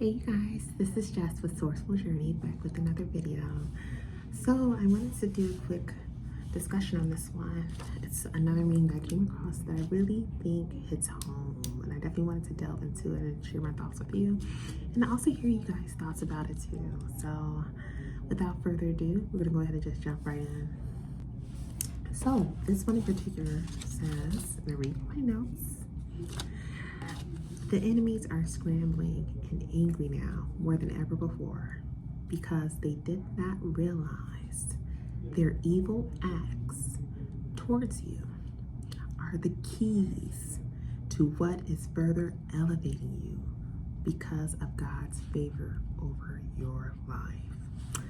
Hey you guys, this is Jess with Sourceful Journey, back with another video. So I wanted to do a quick discussion on this one. It's another meme that I came across that I really think hits home, and I definitely wanted to delve into it and share my thoughts with you, and also hear you guys' thoughts about it too. So without further ado, we're gonna go ahead and just jump right in. So this one in particular says, I'm gonna read my notes. The enemies are scrambling and angry now more than ever before because they did not realize their evil acts towards you are the keys to what is further elevating you because of God's favor over your life.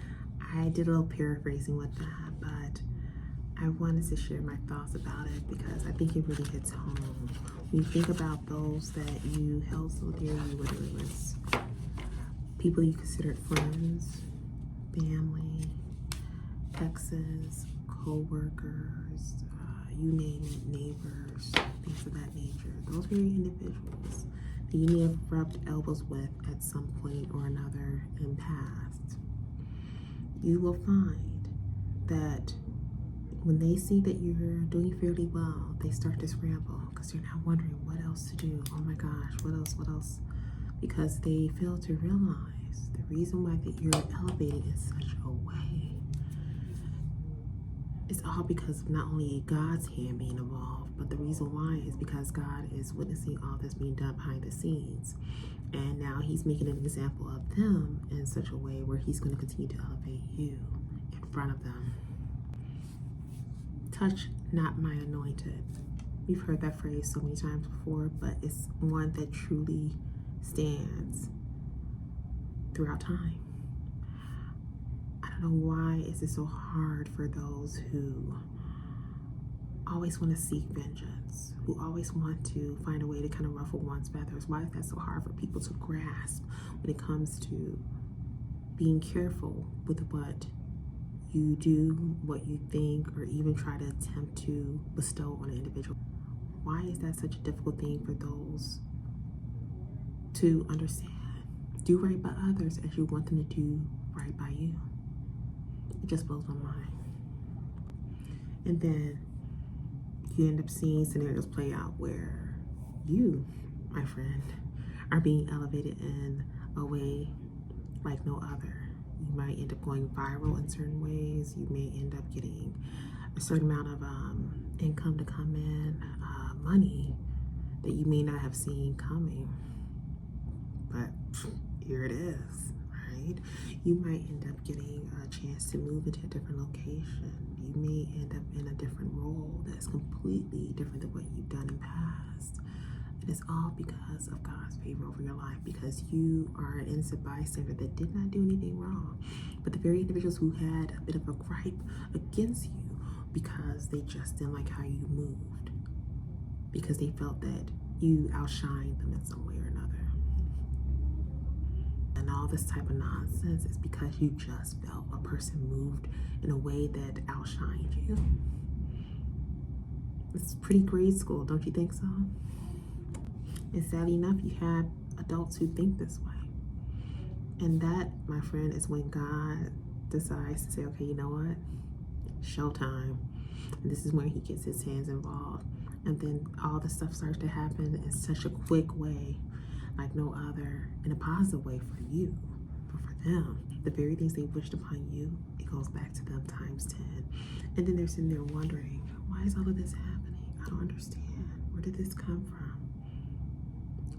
I did a little paraphrasing with that, but I wanted to share my thoughts about it because I think it really hits home. When you think about those that you held so dear, whether it was people you considered friends, family, exes, co-workers, you name it, neighbors, things of that nature. Those very individuals that you may have rubbed elbows with at some point or another in past, you will find that when they see that you're doing fairly well, they start to scramble because they're now wondering what else to do. Oh my gosh, what else? Because they fail to realize the reason why that you're elevating in such a way is all because of not only God's hand being involved, but the reason why is because God is witnessing all this being done behind the scenes. And now he's making an example of them in such a way where he's going to continue to elevate you in front of them. Touch not my anointed. We've heard that phrase so many times before, but it's one that truly stands throughout time. I don't know why is it so hard for those who always want to seek vengeance, who always want to find a way to kind of ruffle one's feathers. Why is that so hard for people to grasp when it comes to being careful with what you do, what you think, or even try to attempt to bestow on an individual? Why is that such a difficult thing for those to understand? Do right by others as you want them to do right by you. It just blows my mind. And then you end up seeing scenarios play out where you, my friend, are being elevated in a way like no other. You might end up going viral in certain ways. You may end up getting a certain amount of income to come in, money that you may not have seen coming. But here it is, right? You might end up getting a chance to move into a different location. You may end up in a different role that's completely different than what you've done in the past. And it's all because of God's favor over your life, because you are an innocent bystander that did not do anything wrong. But the very individuals who had a bit of a gripe against you because they just didn't like how you moved, because they felt that you outshined them in some way or another. And all this type of nonsense is because you just felt a person moved in a way that outshined you. It's pretty grade school, don't you think so? And sadly enough, you have adults who think this way. And that, my friend, is when God decides to say, okay, you know what? Showtime. And this is when he gets his hands involved. And then all the stuff starts to happen in such a quick way, like no other, in a positive way for you. But for them, the very things they wished upon you, it goes back to them times 10. And then they're sitting there wondering, why is all of this happening? I don't understand. Where did this come from?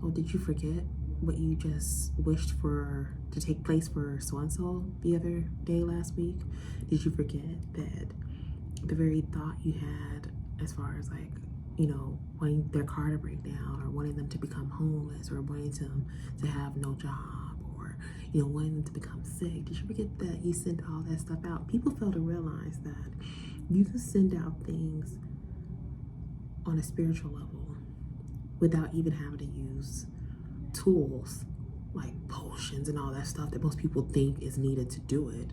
Oh, did you forget what you just wished for to take place for so-and-so the other day last week? Did you forget that the very thought you had as far as like, you know, wanting their car to break down, or wanting them to become homeless, or wanting them to have no job, or, you know, wanting them to become sick? Did you forget that you sent all that stuff out? People fail to realize that you can send out things on a spiritual level without even having to use tools like potions and all that stuff that most people think is needed to do it.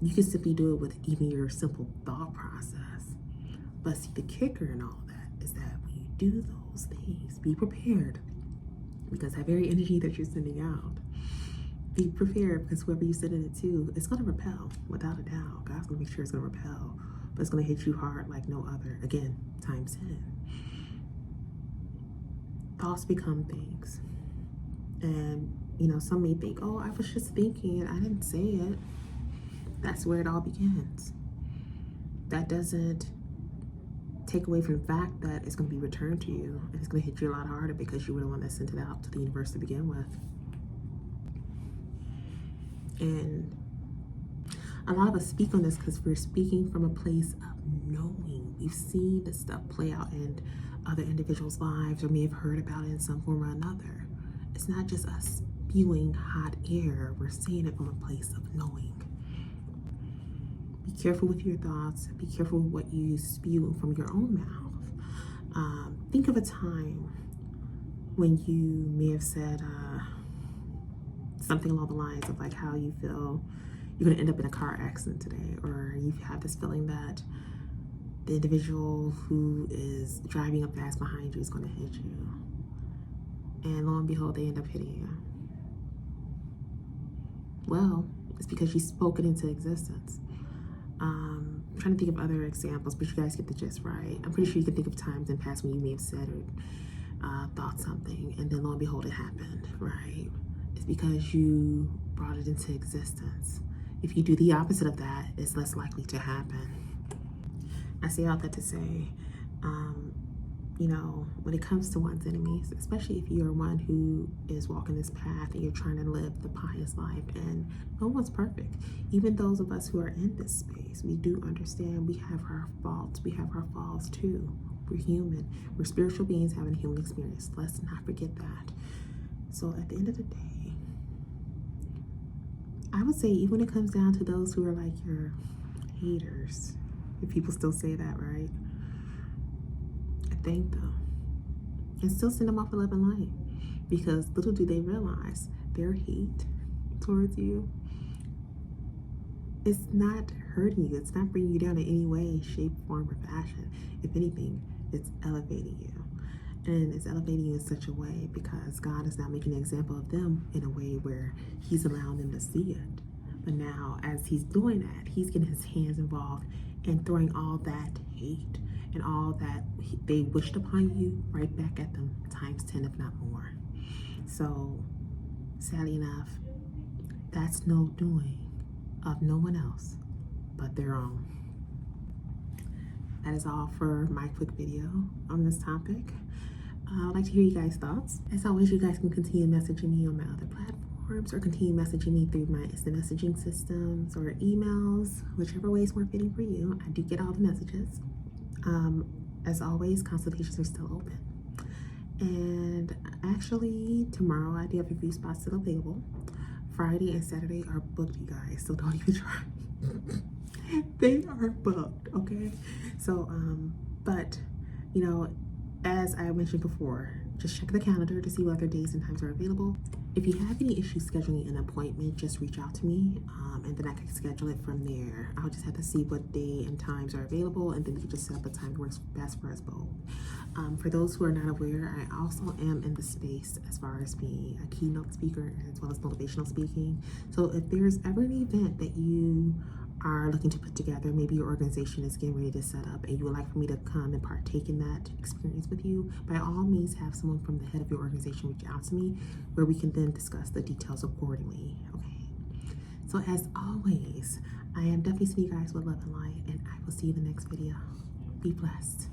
You can simply do it with even your simple thought process. But see, the kicker in all that is that when you do those things, be prepared, because that very energy that you're sending out be prepared, because whoever you send it to, it's going to repel, without a doubt. God's going to make sure it's going to repel, but it's going to hit you hard like no other. Again, times 10. Thoughts become things. And, you know, some may think, oh, I was just thinking, I didn't say it. That's where it all begins. That doesn't take away from the fact that it's going to be returned to you, and it's going to hit you a lot harder because you were the one that sent it out to the universe to begin with. And a lot of us speak on this because we're speaking from a place of knowing. We've seen this stuff play out in other individuals' lives, or may have heard about it in some form or another. It's not just us spewing hot air. We're saying it from a place of knowing. Be careful with your thoughts. Be careful with what you spew from your own mouth. Think of a time when you may have said something along the lines of like how you feel you're going to end up in a car accident today, or you have this feeling that the individual who is driving up fast behind you is going to hit you. And lo and behold, they end up hitting you. Well, it's because you spoke it into existence. I'm trying to think of other examples, but you guys get the gist, right? I'm pretty sure you can think of times in the past when you may have said or thought something, and then lo and behold, it happened, right? It's because you brought it into existence. If you do the opposite of that, it's less likely to happen. I say all that to say, you know, when it comes to one's enemies, especially if you're one who is walking this path and you're trying to live the pious life, and no one's perfect. Even those of us who are in this space, we do understand we have our faults. We have our flaws too. We're human. We're spiritual beings having a human experience. Let's not forget that. So at the end of the day, I would say even when it comes down to those who are like your haters, if people still say that, right? Thank them and still send them off with love and light, because little do they realize their hate towards you is not hurting you. It's not bringing you down in any way, shape, form, or fashion. If anything, it's elevating you, and it's elevating you in such a way because God is now making an example of them in a way where he's allowing them to see it. But now as he's doing that, he's getting his hands involved and throwing all that hate and all that they wished upon you right back at them times 10, if not more. So sadly enough, that's no doing of no one else but their own. That is all for my quick video on this topic. I'd like to hear you guys' thoughts. As always, you guys can continue messaging me on my other platforms, or continue messaging me through my instant messaging systems or emails, whichever way is more fitting for you. I do get all the messages. As always, consultations are still open. And actually, tomorrow I do have a few spots still available. Friday and Saturday are booked, you guys, so don't even try. They are booked, okay? So, but, you know, as I mentioned before, just check the calendar to see what other days and times are available. If you have any issues scheduling an appointment, just reach out to me, and then I can schedule it from there. I'll just have to see what day and times are available, and then we can just set up a time that works best for us both. For those who are not aware, I also am in the space as far as being a keynote speaker as well as motivational speaking. So if there's ever an event that you are looking to put together, maybe your organization is getting ready to set up and you would like for me to come and partake in that experience with you, by all means have someone from the head of your organization reach out to me, where we can then discuss the details accordingly. Okay, so as always, I am definitely seeing you guys with love and light, and I will see you in the next video. Be blessed.